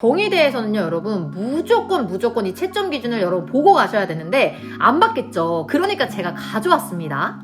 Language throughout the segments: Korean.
경희대에서는요, 여러분, 무조건 이 채점 기준을 여러분 보고 가셔야 되는데, 안 받겠죠. 그러니까 제가 가져왔습니다.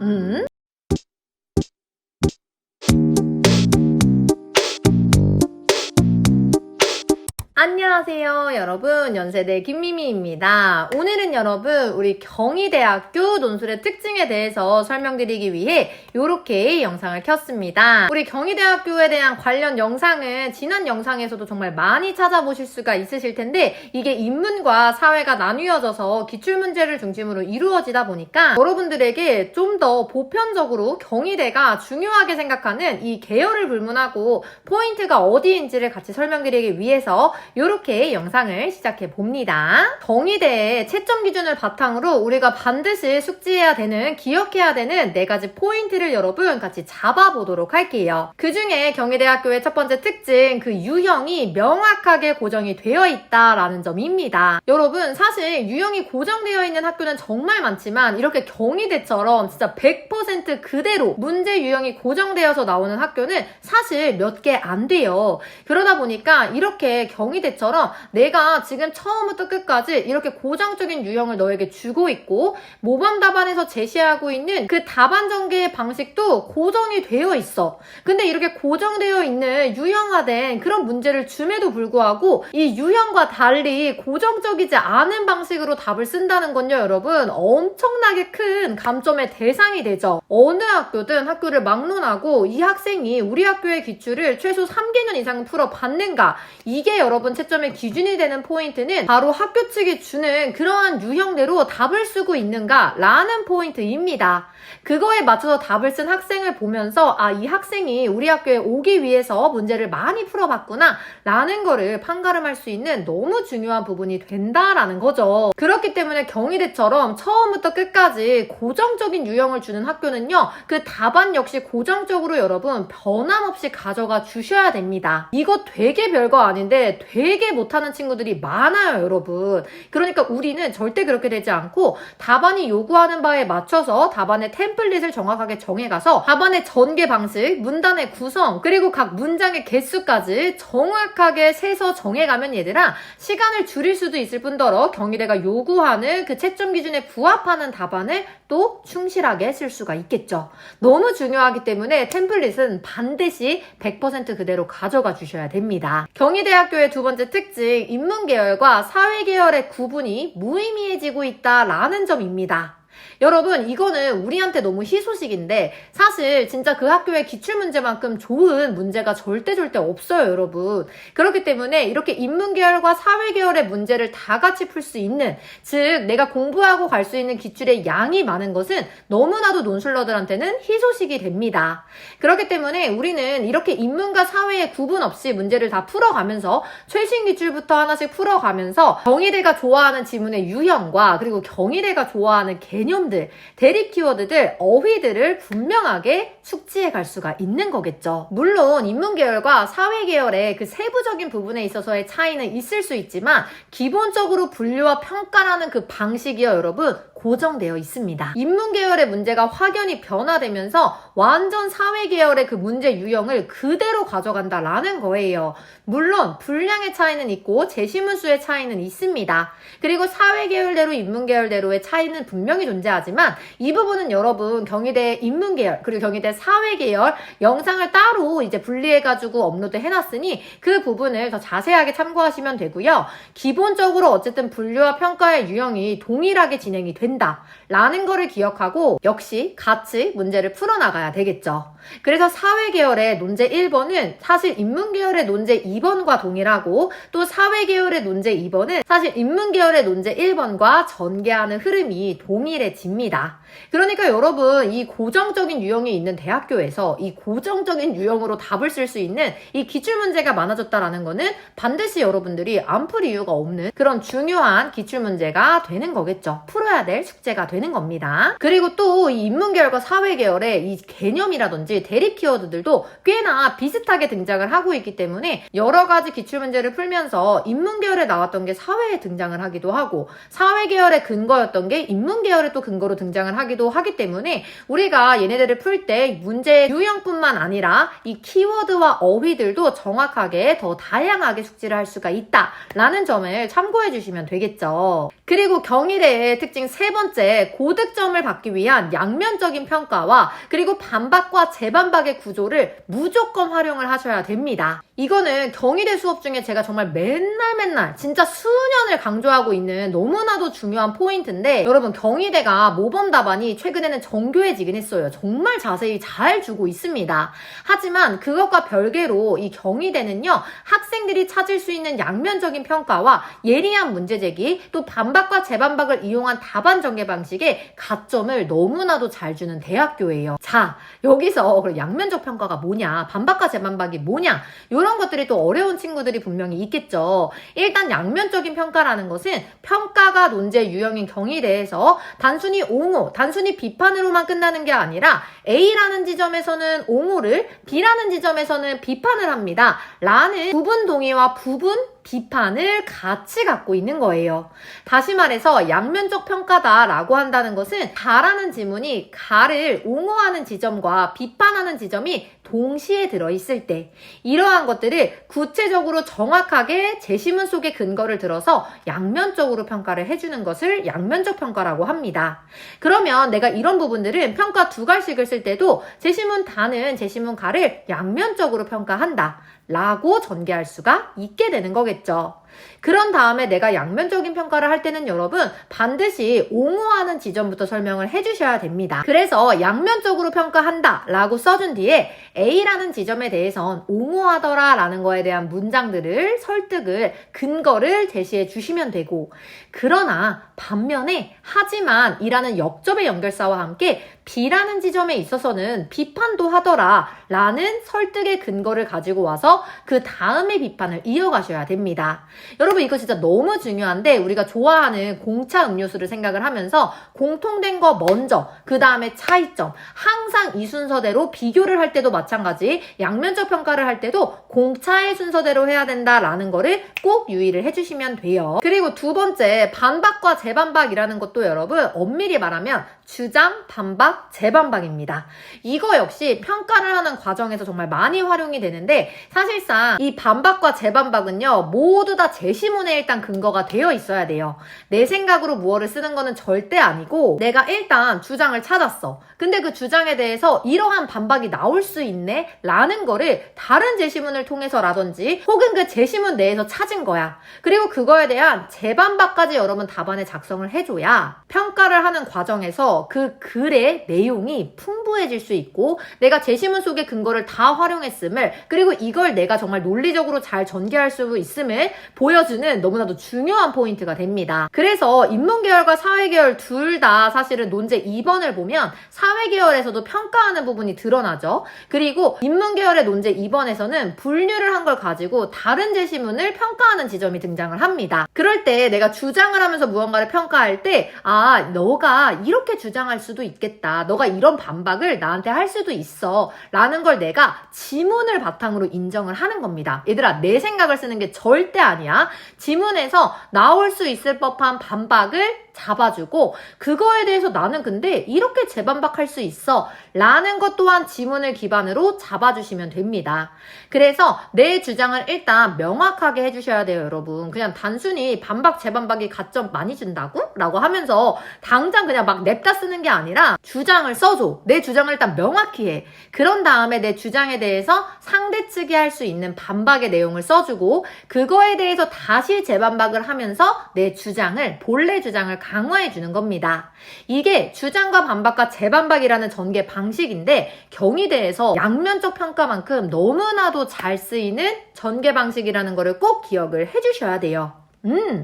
안녕하세요 여러분, 연세대 김미미입니다. 오늘은 여러분 우리 경희대학교 논술의 특징에 대해서 설명드리기 위해 이렇게 영상을 켰습니다. 우리 경희대학교에 대한 관련 영상은 지난 영상에서도 정말 많이 찾아보실 수가 있으실 텐데, 이게 인문과 사회가 나뉘어져서 기출문제를 중심으로 이루어지다 보니까 여러분들에게 좀 더 보편적으로 경희대가 중요하게 생각하는 이 계열을 불문하고 포인트가 어디인지를 같이 설명드리기 위해서 이렇게 영상을 시작해 봅니다. 경희대의 채점 기준을 바탕으로 우리가 반드시 숙지해야 되는, 기억해야 되는 4가지 포인트를 여러분 같이 잡아보도록 할게요. 그 중에 경희대학교의 첫 번째 특징, 그 유형이 명확하게 고정이 되어 있다라는 점입니다. 여러분, 사실 유형이 고정되어 있는 학교는 정말 많지만 이렇게 경희대처럼 진짜 100% 그대로 문제 유형이 고정되어서 나오는 학교는 사실 몇 개 안 돼요. 그러다 보니까 이렇게 경희대처럼 내가 지금 처음부터 끝까지 이렇게 고정적인 유형을 너에게 주고 있고, 모범 답안에서 제시하고 있는 그 답안 전개의 방식도 고정이 되어 있어. 근데 이렇게 고정되어 있는 유형화된 그런 문제를 줌에도 불구하고 이 유형과 달리 고정적이지 않은 방식으로 답을 쓴다는 건요, 여러분, 엄청나게 큰 감점의 대상이 되죠. 어느 학교든 학교를 막론하고 이 학생이 우리 학교의 기출을 최소 3개년 이상 풀어봤는가, 이게 여러분 채점의 기준이 되는 포인트는 바로 학교 측이 주는 그러한 유형대로 답을 쓰고 있는가 라는 포인트입니다. 그거에 맞춰서 답을 쓴 학생을 보면서 이 학생이 우리 학교에 오기 위해서 문제를 많이 풀어봤구나 라는 거를 판가름할 수 있는 너무 중요한 부분이 된다라는 거죠. 그렇기 때문에 경희대처럼 처음부터 끝까지 고정적인 유형을 주는 학교는요, 그 답안 역시 고정적으로 여러분 변함없이 가져가 주셔야 됩니다. 이거 되게 별거 아닌데 되게 못하는 친구들이 많아요, 여러분. 그러니까 우리는 절대 그렇게 되지 않고 답안이 요구하는 바에 맞춰서 답안의 템플릿을 정확하게 정해가서 답안의 전개 방식, 문단의 구성, 그리고 각 문장의 개수까지 정확하게 세서 정해가면 얘들아, 시간을 줄일 수도 있을 뿐더러 경희대가 요구하는 그 채점 기준에 부합하는 답안을 또 충실하게 쓸 수가 있겠죠. 너무 중요하기 때문에 템플릿은 반드시 100% 그대로 가져가 주셔야 됩니다. 경희대학교의 두 번째 특징, 인문계열과 사회계열의 구분이 무의미해지고 있다라는 점입니다. 여러분, 이거는 우리한테 너무 희소식인데 사실 진짜 그 학교의 기출문제만큼 좋은 문제가 절대 없어요, 여러분. 그렇기 때문에 이렇게 인문계열과 사회계열의 문제를 다 같이 풀 수 있는, 즉 내가 공부하고 갈 수 있는 기출의 양이 많은 것은 너무나도 논술러들한테는 희소식이 됩니다. 그렇기 때문에 우리는 이렇게 인문과 사회의 구분 없이 문제를 다 풀어가면서 최신 기출부터 하나씩 풀어가면서 경희대가 좋아하는 지문의 유형과 그리고 경희대가 좋아하는 개념들, 대립 키워드들, 어휘들을 분명하게 숙지해 갈 수가 있는 거겠죠. 물론 인문계열과 사회계열의 그 세부적인 부분에 있어서의 차이는 있을 수 있지만 기본적으로 분류와 평가라는 그 방식이요, 여러분, 고정되어 있습니다. 인문계열의 문제가 확연히 변화되면서 완전 사회계열의 그 문제 유형을 그대로 가져간다라는 거예요. 물론 분량의 차이는 있고 제시문 수의 차이는 있습니다. 그리고 사회계열대로 인문계열대로의 차이는 분명히 존재하지만 이 부분은 여러분 경희대 인문계열 그리고 경희대 사회계열 영상을 따로 이제 분리해가지고 업로드 해놨으니 그 부분을 더 자세하게 참고하시면 되고요. 기본적으로 어쨌든 분류와 평가의 유형이 동일하게 진행이 된다 라는 거를 기억하고 역시 같이 문제를 풀어나가야 되겠죠. 그래서 사회계열의 논제 1번은 사실 인문계열의 논제 2번과 동일하고, 또 사회계열의 논제 2번은 사실 인문계열의 논제 1번과 전개하는 흐름이 동일해집니다. 그러니까 여러분, 이 고정적인 유형이 있는 대학교에서 이 고정적인 유형으로 답을 쓸 수 있는 이 기출문제가 많아졌다라는 거는 반드시 여러분들이 안 풀 이유가 없는 그런 중요한 기출문제가 되는 거겠죠. 풀어야 될 숙제가 되는 겁니다. 그리고 또 이 인문계열과 사회계열의 이 개념이라든지 대립 키워드들도 꽤나 비슷하게 등장을 하고 있기 때문에 여러 가지 기출문제를 풀면서 인문계열에 나왔던 게 사회에 등장을 하기도 하고 사회계열의 근거였던 게 인문계열에 또 근거로 등장을 하기도 하기 때문에 우리가 얘네들을 풀 때 문제 유형뿐만 아니라 이 키워드와 어휘들도 정확하게 더 다양하게 숙지를 할 수가 있다라는 점을 참고해 주시면 되겠죠. 그리고 경희대의 특징 세 번째, 고득점을 받기 위한 양면적인 평가와 그리고 반박과 재반박의 구조를 무조건 활용을 하셔야 됩니다. 이거는 경희대 수업 중에 제가 정말 맨날 진짜 수년을 강조하고 있는 너무나도 중요한 포인트인데, 여러분 경희대가 모범 답안이 최근에는 정교해지긴 했어요. 정말 자세히 잘 주고 있습니다. 하지만 그것과 별개로 이 경희대는요, 학생들이 찾을 수 있는 양면적인 평가와 예리한 문제 제기, 또 반박과 재반박을 이용한 답안 전개 방식에 가점을 너무나도 잘 주는 대학교예요. 자, 여기서 그럼 양면적 평가가 뭐냐, 반박과 재반박이 뭐냐, 이런 것들이 또 어려운 친구들이 분명히 있겠죠. 일단 양면적인 평가라는 것은 평가가 논제 유형인 경희대에서 단순히 옹호, 단순히 비판으로만 끝나는 게 아니라 A라는 지점에서는 옹호를, B라는 지점에서는 비판을 합니다. 라는 부분 동의와 부분 비판을 같이 갖고 있는 거예요. 다시 말해서 양면적 평가다라고 한다는 것은 가라는 지문이 가를 옹호하는 지점과 비판하는 지점이 동시에 들어있을 때 이러한 것들을 구체적으로 정확하게 제시문 속의 근거를 들어서 양면적으로 평가를 해주는 것을 양면적 평가라고 합니다. 그러면 내가 이런 부분들은 평가 두 갈씩을 쓸 때도 제시문 다는 제시문 가를 양면적으로 평가한다 라고 전개할 수가 있게 되는 거겠죠. 그런 다음에 내가 양면적인 평가를 할 때는 여러분 반드시 옹호하는 지점부터 설명을 해주셔야 됩니다. 그래서 양면적으로 평가한다 라고 써준 뒤에 A라는 지점에 대해선 옹호하더라 라는 거에 대한 문장들을, 설득을, 근거를 제시해 주시면 되고, 그러나 반면에 하지만 이라는 역접의 연결사와 함께 B라는 지점에 있어서는 비판도 하더라 라는 설득의 근거를 가지고 와서 그 다음에 비판을 이어가셔야 됩니다. 여러분 이거 진짜 너무 중요한데, 우리가 좋아하는 공차 음료수를 생각을 하면서 공통된 거 먼저, 그 다음에 차이점, 항상 이 순서대로 비교를 할 때도 마찬가지, 양면적 평가를 할 때도 공차의 순서대로 해야 된다라는 거를 꼭 유의를 해주시면 돼요. 그리고 두 번째, 반박과 재반박이라는 것도 여러분 엄밀히 말하면 주장, 반박, 재반박입니다. 이거 역시 평가를 하는 과정에서 정말 많이 활용이 되는데, 사실상 이 반박과 재반박은요 모두 다 제시문에 일단 근거가 되어 있어야 돼요. 내 생각으로 무어를 쓰는 거는 절대 아니고, 내가 일단 주장을 찾았어. 근데 그 주장에 대해서 이러한 반박이 나올 수 있네 라는 거를 다른 제시문을 통해서라든지 혹은 그 제시문 내에서 찾은 거야. 그리고 그거에 대한 재반박까지 여러분 답안에 작성을 해줘야 평가를 하는 과정에서 그 글의 내용이 풍부해질 수 있고, 내가 제시문 속의 근거를 다 활용했음을, 그리고 이걸 내가 정말 논리적으로 잘 전개할 수 있음을 보여주는 너무나도 중요한 포인트가 됩니다. 그래서 인문계열과 사회계열 둘 다 사실은 논제 2번을 보면 사회계열에서도 평가하는 부분이 드러나죠. 그리고 인문계열의 논제 2번에서는 분류를 한 걸 가지고 다른 제시문을 평가하는 지점이 등장을 합니다. 그럴 때 내가 주장을 하면서 무언가를 평가할 때, 아, 너가 이렇게 주장할 수도 있겠다, 너가 이런 반박을 나한테 할 수도 있어 라는 걸 내가 지문을 바탕으로 인정을 하는 겁니다. 얘들아, 내 생각을 쓰는 게 절대 아니야. 지문에서 나올 수 있을 법한 반박을 잡아주고, 그거에 대해서 나는 근데 이렇게 재반박할 수 있어 라는 것 또한 지문을 기반으로 잡아주시면 됩니다. 그래서 내 주장을 일단 명확하게 해주셔야 돼요, 여러분. 그냥 단순히 반박, 재반박이 가점 많이 준다고? 라고 하면서 당장 그냥 막 냅다 쓰는 게 아니라 주장을 써줘. 내 주장을 일단 명확히 해. 그런 다음에 내 주장에 대해서 상대 측이 할 수 있는 반박의 내용을 써주고, 그거에 대해서 다시 재반박을 하면서 내 주장을, 본래 주장을 강화해 주는 겁니다. 이게 주장과 반박과 재반박이라는 전개 방식인데, 경희대에서 양면적 평가만큼 너무나도 잘 쓰이는 전개 방식이라는 거를 꼭 기억을 해주셔야 돼요.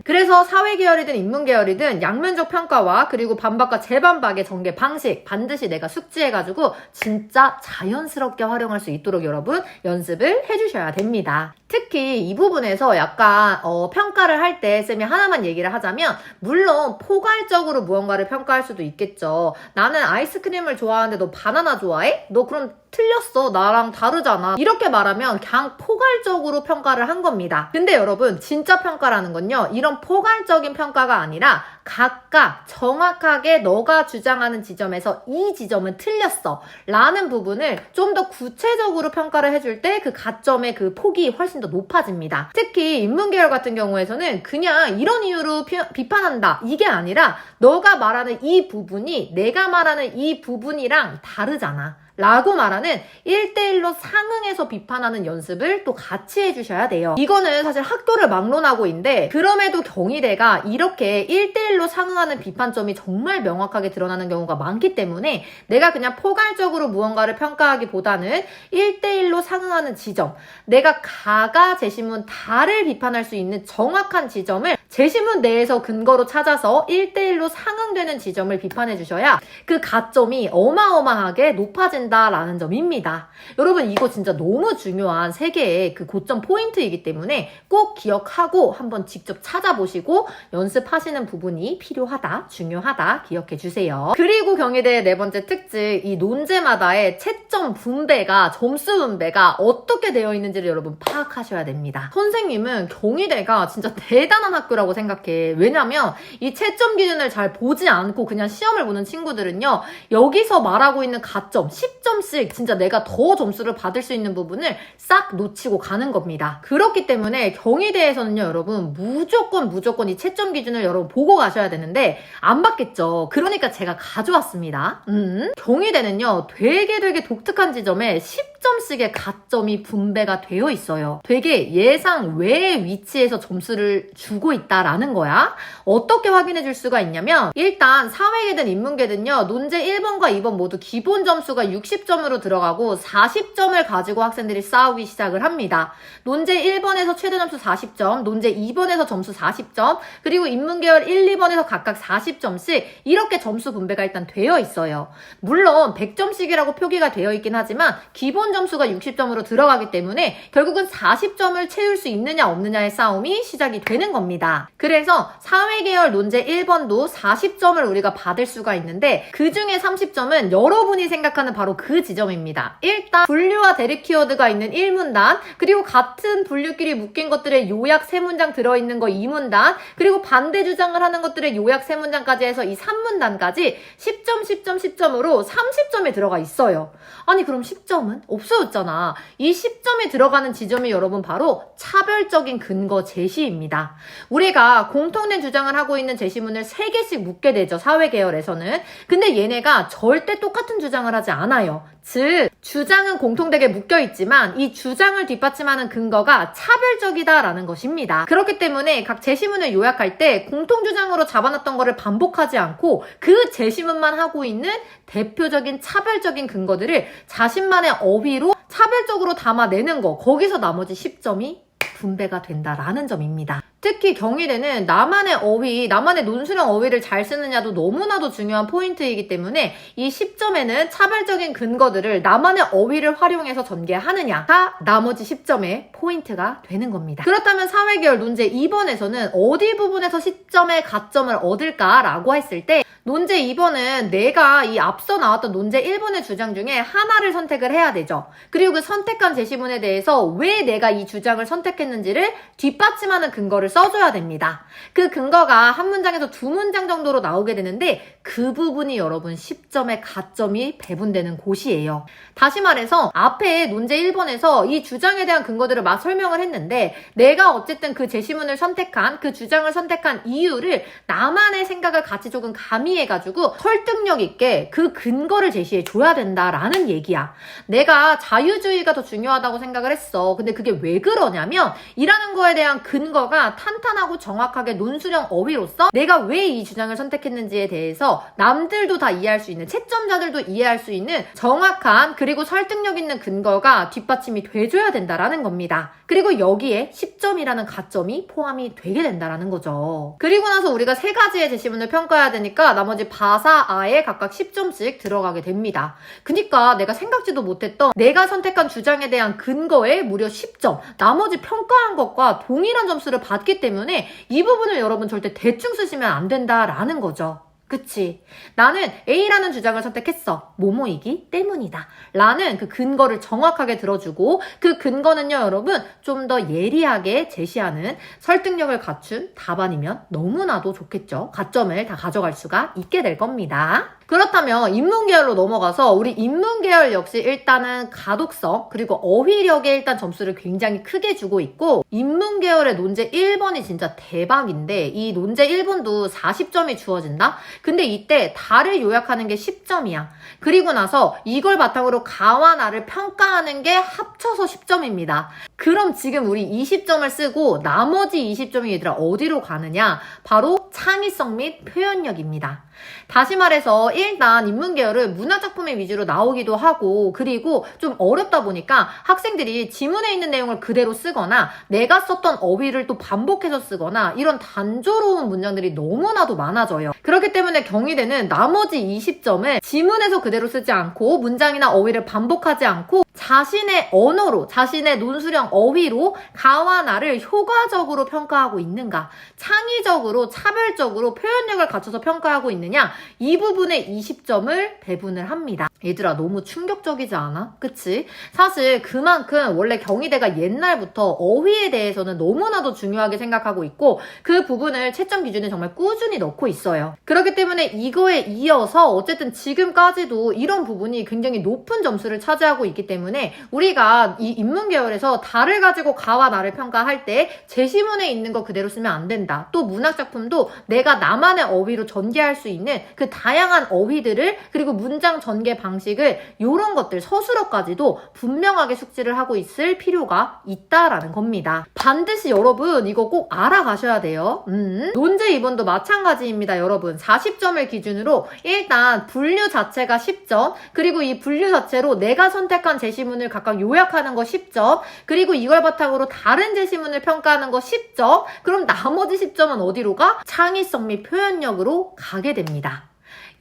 그래서 사회계열이든 인문계열이든 양면적 평가와 그리고 반박과 재반박의 전개 방식 반드시 내가 숙지해가지고 진짜 자연스럽게 활용할 수 있도록 여러분 연습을 해주셔야 됩니다. 특히 이 부분에서 약간 평가를 할 때 쌤이 하나만 얘기를 하자면, 물론 포괄적으로 무언가를 평가할 수도 있겠죠. 나는 아이스크림을 좋아하는데 너 바나나 좋아해? 너 그럼 틀렸어. 나랑 다르잖아. 이렇게 말하면 그냥 포괄적으로 평가를 한 겁니다. 근데 여러분, 진짜 평가라는 건요, 이런 포괄적인 평가가 아니라 각각 정확하게 너가 주장하는 지점에서 이 지점은 틀렸어 라는 부분을 좀 더 구체적으로 평가를 해줄 때 그 가점의 그 폭이 훨씬 더 높아집니다. 특히 인문계열 같은 경우에서는 그냥 이런 이유로 비판한다 이게 아니라 너가 말하는 이 부분이 내가 말하는 이 부분이랑 다르잖아 라고 말하는 1대1로 상응해서 비판하는 연습을 또 같이 해주셔야 돼요. 이거는 사실 학도를 막론하고 있는데 그럼에도 경희대가 이렇게 1대1로 상응하는 비판점이 정말 명확하게 드러나는 경우가 많기 때문에 내가 그냥 포괄적으로 무언가를 평가하기보다는 1대1로 상응하는 지점, 내가 가가 제시문 다를 비판할 수 있는 정확한 지점을 제시문 내에서 근거로 찾아서 1대1로 상응되는 지점을 비판해 주셔야 그 가점이 어마어마하게 높아진다라는 점입니다. 여러분, 이거 진짜 너무 중요한 세 개의 그 고점 포인트이기 때문에 꼭 기억하고 한번 직접 찾아보시고 연습하시는 부분이 필요하다, 중요하다 기억해 주세요. 그리고 경희대의 네 번째 특징, 이 논제마다의 채점 분배가, 점수 분배가 어떻게 되어 있는지를 여러분 파악하셔야 됩니다. 선생님은 경희대가 진짜 대단한 학교라고 생각해. 왜냐면 이 채점 기준을 잘 보지 않고 그냥 시험을 보는 친구들은요, 여기서 말하고 있는 가점 10점씩 진짜 내가 더 점수를 받을 수 있는 부분을 싹 놓치고 가는 겁니다. 그렇기 때문에 경희대에서는요, 여러분 무조건 이 채점 기준을 여러분 보고 가셔야 되는데 안 받겠죠. 그러니까 제가 가져왔습니다. 경희대는요, 되게 독특한 지점에 10점씩의 가점이 분배가 되어 있어요. 되게 예상 외의 위치에서 점수를 주고 있다라는 거야. 어떻게 확인해 줄 수가 있냐면, 일단 사회계든 인문계든요, 논제 1번과 2번 모두 기본 점수가 60점으로 들어가고 40점을 가지고 학생들이 싸우기 시작을 합니다. 논제 1번에서 최대 점수 40점, 논제 2번에서 점수 40점, 그리고 인문계열 1, 2번에서 각각 40점씩 이렇게 점수 분배가 일단 되어 있어요. 물론 100점씩이라고 표기가 되어 있긴 하지만 기본 점수가 60점으로 들어가기 때문에 결국은 40점을 채울 수 있느냐 없느냐의 싸움이 시작이 되는 겁니다. 그래서 사회계열 논제 1번도 40점을 우리가 받을 수가 있는데 그 중에 30점은 여러분이 생각하는 바로 그 지점입니다. 일단 분류와 대립 키워드가 있는 1문단, 그리고 같은 분류끼리 묶인 것들의 요약 3문장 들어있는 거 2문단, 그리고 반대 주장을 하는 것들의 요약 3문장까지 해서 이 3문단까지 10점, 10점, 10점으로 30점이 들어가 있어요. 아니 그럼 10점은? 없어졌잖아. 이 10점이 들어가는 지점이 여러분 바로 차별적인 근거 제시입니다. 우리가 공통된 주장을 하고 있는 제시문을 3개씩 묻게 되죠, 사회계열에서는. 근데 얘네가 절대 똑같은 주장을 하지 않아요. 즉, 주장은 공통되게 묶여있지만 이 주장을 뒷받침하는 근거가 차별적이다라는 것입니다. 그렇기 때문에 각 제시문을 요약할 때 공통주장으로 잡아놨던 거를 반복하지 않고 그 제시문만 하고 있는 대표적인 차별적인 근거들을 자신만의 어휘로 차별적으로 담아내는 거, 거기서 나머지 10점이 분배가 된다라는 점입니다. 특히 경희대는 나만의 어휘, 나만의 논술형 어휘를 잘 쓰느냐도 너무나도 중요한 포인트이기 때문에 이 10점에는 차별적인 근거들을 나만의 어휘를 활용해서 전개하느냐가 나머지 10점의 포인트가 되는 겁니다. 그렇다면 사회계열 논제 2번에서는 어디 부분에서 10점의 가점을 얻을까라고 했을 때 논제 2번은 내가 이 앞서 나왔던 논제 1번의 주장 중에 하나를 선택을 해야 되죠. 그리고 그 선택한 제시문에 대해서 왜 내가 이 주장을 선택했는지를 뒷받침하는 근거를 써줘야 됩니다. 그 근거가 한 문장에서 2문장 정도로 나오게 되는데 그 부분이 여러분 10점의 가점이 배분되는 곳이에요. 다시 말해서 앞에 논제 1번에서 이 주장에 대한 근거들을 막 설명을 했는데 내가 어쨌든 그 제시문을 선택한, 그 주장을 선택한 이유를 나만의 생각을 같이 조금 가미해가지고 설득력 있게 그 근거를 제시해줘야 된다라는 얘기야. 내가 자유주의가 더 중요하다고 생각을 했어. 근데 그게 왜 그러냐면 이라는 거에 대한 근거가 탄탄하고 정확하게 논술형 어휘로서 내가 왜 이 주장을 선택했는지에 대해서 남들도 다 이해할 수 있는, 채점자들도 이해할 수 있는 정확한 그리고 설득력 있는 근거가 뒷받침이 돼줘야 된다라는 겁니다. 그리고 여기에 10점이라는 가점이 포함이 되게 된다라는 거죠. 그리고 나서 우리가 3가지의 제시문을 평가해야 되니까 나머지 바사, 아에 각각 10점씩 들어가게 됩니다. 그러니까 내가 생각지도 못했던 내가 선택한 주장에 대한 근거에 무려 10점, 나머지 평가한 것과 동일한 점수를 받기 때문에 이 부분을 여러분 절대 대충 쓰시면 안 된다라는 거죠. 그치? 나는 A라는 주장을 선택했어. 뭐뭐이기 때문이다. 라는 그 근거를 정확하게 들어주고 그 근거는요, 여러분, 좀 더 예리하게 제시하는 설득력을 갖춘 답안이면 너무나도 좋겠죠. 가점을 다 가져갈 수가 있게 될 겁니다. 그렇다면 인문계열로 넘어가서 우리 인문계열 역시 일단은 가독성 그리고 어휘력에 일단 점수를 굉장히 크게 주고 있고 인문계열의 논제 1번이 진짜 대박인데 이 논제 1번도 40점이 주어진다? 근데 이때 다를 요약하는 게 10점이야. 그리고 나서 이걸 바탕으로 가와 나를 평가하는 게 합쳐서 10점입니다. 그럼 지금 우리 20점을 쓰고 나머지 20점이 얘들아 어디로 가느냐? 바로 창의성 및 표현력입니다. 다시 말해서 일단 인문계열은 문화작품의 위주로 나오기도 하고 그리고 좀 어렵다 보니까 학생들이 지문에 있는 내용을 그대로 쓰거나 내가 썼던 어휘를 또 반복해서 쓰거나 이런 단조로운 문장들이 너무나도 많아져요. 그렇기 때문에 경희대는 나머지 20점을 지문에서 그대로 쓰지 않고 문장이나 어휘를 반복하지 않고 자신의 언어로, 자신의 논술형 어휘로 가와 나를 효과적으로 평가하고 있는가, 창의적으로, 차별적으로 표현력을 갖춰서 평가하고 있느냐, 이 부분에 20점을 배분을 합니다. 얘들아, 너무 충격적이지 않아? 그치? 사실 그만큼 원래 경희대가 옛날부터 어휘에 대해서는 너무나도 중요하게 생각하고 있고 그 부분을 채점 기준에 정말 꾸준히 넣고 있어요. 그렇기 때문에 이거에 이어서 어쨌든 지금까지도 이런 부분이 굉장히 높은 점수를 차지하고 있기 때문에 우리가 이 인문계열에서 다를 가지고 가와 나를 평가할 때 제시문에 있는 거 그대로 쓰면 안 된다. 또 문학작품도 내가 나만의 어휘로 전개할 수 있는 그 다양한 어휘들을 그리고 문장 전개 방식을 이런 것들 서술어까지도 분명하게 숙지를 하고 있을 필요가 있다라는 겁니다. 반드시 여러분 이거 꼭 알아가셔야 돼요. 논제 2번도 마찬가지입니다. 여러분 40점을 기준으로 일단 분류 자체가 10점 그리고 이 분류 자체로 내가 선택한 제시문을 각각 요약하는 거 10점 그리고 이걸 바탕으로 다른 제시문을 평가하는 거 10점 그럼 나머지 10점은 어디로 가? 창의성 및 표현력으로 가게 됩니다.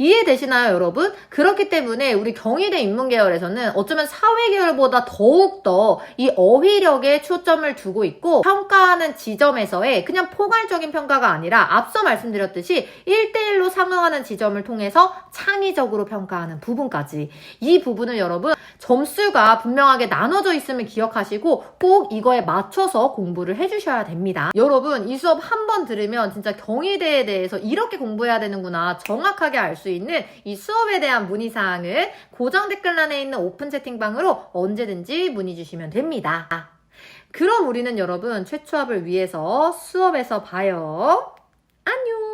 이해되시나요, 여러분? 그렇기 때문에 우리 경희대 인문계열에서는 어쩌면 사회계열보다 더욱더 이 어휘력에 초점을 두고 있고 평가하는 지점에서의 그냥 포괄적인 평가가 아니라 앞서 말씀드렸듯이 1대1로 상응하는 지점을 통해서 창의적으로 평가하는 부분까지 이 부분을 여러분 점수가 분명하게 나눠져 있음을 기억하시고 꼭 이거에 맞춰서 공부를 해주셔야 됩니다. 여러분 이 수업 한 번 들으면 진짜 경희대에 대해서 이렇게 공부해야 되는구나 정확하게 알 수 있는 이 수업에 대한 문의사항은 고정 댓글란에 있는 오픈 채팅방으로 언제든지 문의 주시면 됩니다. 그럼 우리는 여러분 최초합을 위해서 수업에서 봐요. 안녕!